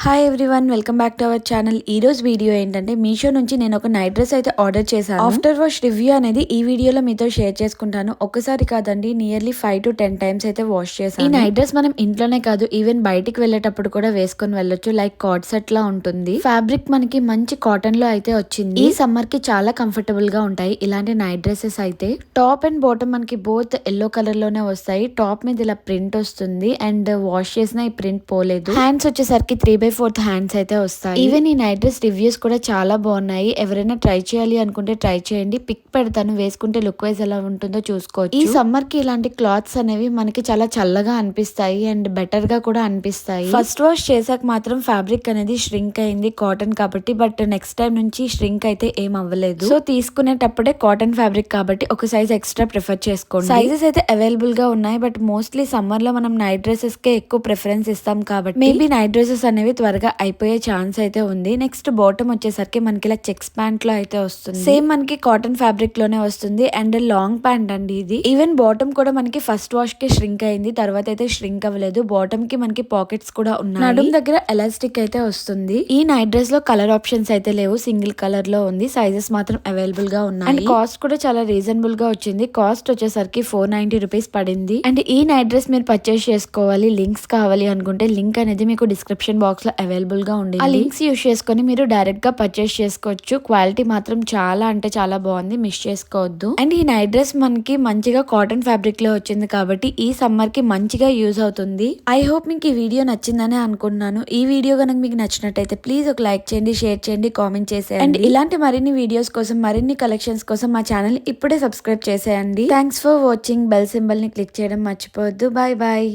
Hi everyone, welcome back to our channel. ఈ రోజు video ఏంటంటే మీషో నుంచి నేను ఒక నైట్ డ్రెస్ అయితే ఆర్డర్ చేశాను. ఆఫ్టర్ వాష్ రివ్యూ అనేది ఈ వీడియోలో మీతో షేర్ చేసుకుంటాను. ఒక్కసారి కాదండి, నియర్లీ 5 to 10 టైమ్స్ అయితే వాష్ చేశాను. ఈ నైట్ డ్రెస్ మనం ఇంట్లోనే కాదు, ఈవెన్ బయటికి వెళ్ళేటప్పుడు కూడా వేసుకొని వెళ్ళొచ్చు. లైక్ కార్డ్ సెట్ లా ఉంటుంది. ఫ్యాబ్రిక్ మనకి మంచి కాటన్ లో అయితే వచ్చింది. ఈ సమ్మర్ కి చాలా కంఫర్టబుల్ గా ఉంటాయి ఇలాంటి నైట్ డ్రెస్సెస్ అయితే. టాప్ అండ్ బాటమ్ మనకి బోత్ ఎల్లో కలర్ లోనే వస్తాయి. టాప్ మీద ఇలా ప్రింట్ వస్తుంది అండ్ వాష్ చేసిన ఈ ప్రింట్ పోలేదు. హ్యాండ్స్ వచ్చేసరికి 3/4 హ్యాండ్స్ అయితే వస్తాయి. ఈవెన్ ఈ నైట్ డ్రెస్ రివ్యూస్ కూడా చాలా బాగున్నాయి. ఎవరైనా ట్రై చేయాలి అనుకుంటే ట్రై చేయండి. పిక్ పెడతాను, వేసుకుంటే లుక్ వైజ్ ఎలా ఉంటుందో చూసుకోవచ్చు. ఈ సమ్మర్ కి ఇలాంటి క్లాత్స్ అనేవి మనకి చాలా చల్లగా అనిపిస్తాయి అండ్ బెటర్ గా కూడా అనిపిస్తాయి. ఫస్ట్ వాష్ చేసాక మాత్రం ఫ్యాబ్రిక్ అనేది ష్రింక్ అయింది, కాటన్ కాబట్టి. బట్ నెక్స్ట్ టైం నుంచి ష్రింక్ అయితే ఏం అవ్వలేదు. సో తీసుకునేటప్పుడే కాటన్ ఫ్యాబ్రిక్ కాబట్టి ఒక సైజ్ ఎక్స్ట్రా ప్రిఫర్ చేసుకోండి. సైజెస్ అయితే అవైలబుల్ గా ఉన్నాయి, బట్ మోస్ట్లీ సమ్మర్ లో మనం నైట్ డ్రెస్సెస్ కే ఎక్కువ ప్రిఫరెన్స్ ఇస్తాం కాబట్టి మేబీ నైట్ డ్రెస్సెస్ అనేవి త్వరగా అయిపోయే ఛాన్స్ అయితే ఉంది. నెక్స్ట్ బాటమ్ వచ్చేసరికి మనకి ఇలా చెక్స్ ప్యాంట్ లో అయితే వస్తుంది. సేమ్ మనకి కాటన్ ఫ్యాబ్రిక్ లోనే వస్తుంది అండ్ లాంగ్ ప్యాంట్ అండి ఇది. ఈవెన్ బాటమ్ కూడా మనకి ఫస్ట్ వాష్ కి ష్రింక్ అయింది, తర్వాత అయితే ష్రింక్ అవ్వలేదు. బాటమ్ కి మనకి పాకెట్స్ కూడా ఉన్నాయి. నడుం దగ్గర ఎలాస్టిక్ అయితే వస్తుంది. ఈ నైట్ డ్రెస్ లో కలర్ ఆప్షన్స్ అయితే లేవు, సింగిల్ కలర్ లో ఉంది. సైజెస్ మాత్రం అవైలబుల్ గా ఉన్నాయి అండ్ కాస్ట్ కూడా చాలా రీజనబుల్ గా వచ్చింది. కాస్ట్ వచ్చేసరికి 490 రూపీస్ పడింది. అండ్ ఈ నైట్ డ్రెస్ మీరు పర్చేస్ చేసుకోవాలి, లింక్స్ కావాలి అనుకుంటే లింక్ అనేది మీకు డిస్క్రిప్షన్ బాక్స్ లో అవైలబుల్ గా ఉంది. ఆ లింక్స్ యూస్ చేసుకుని మీరు డైరెక్ట్ గా పర్చేస్ చేసుకోవచ్చు. క్వాలిటీ మాత్రం చాలా అంటే చాలా బాగుంది, మిస్ చేసుకోవద్దు. అండ్ ఈ నైట్ డ్రెస్ మనకి మంచిగా కాటన్ ఫ్యాబ్రిక్ లో వచ్చింది కాబట్టి ఈ సమ్మర్ కి మంచిగా యూజ్ అవుతుంది. ఐ హోప్ మీకు ఈ వీడియో నచ్చిందని అనుకుంటున్నాను. ఈ వీడియో కనుక మీకు నచ్చినట్టయితే ప్లీజ్ ఒక లైక్ చేయండి, షేర్ చేయండి, కామెంట్ చేసేయండి. అండ్ ఇలాంటి మరిన్ని వీడియోస్ కోసం, మరిన్ని కలెక్షన్స్ కోసం మా ఛానల్ ఇప్పుడే సబ్స్క్రైబ్ చేసేయండి. Thanks for watching. Bell symbol ని క్లిక్ చేయడం మర్చిపోవద్దు. Bye bye.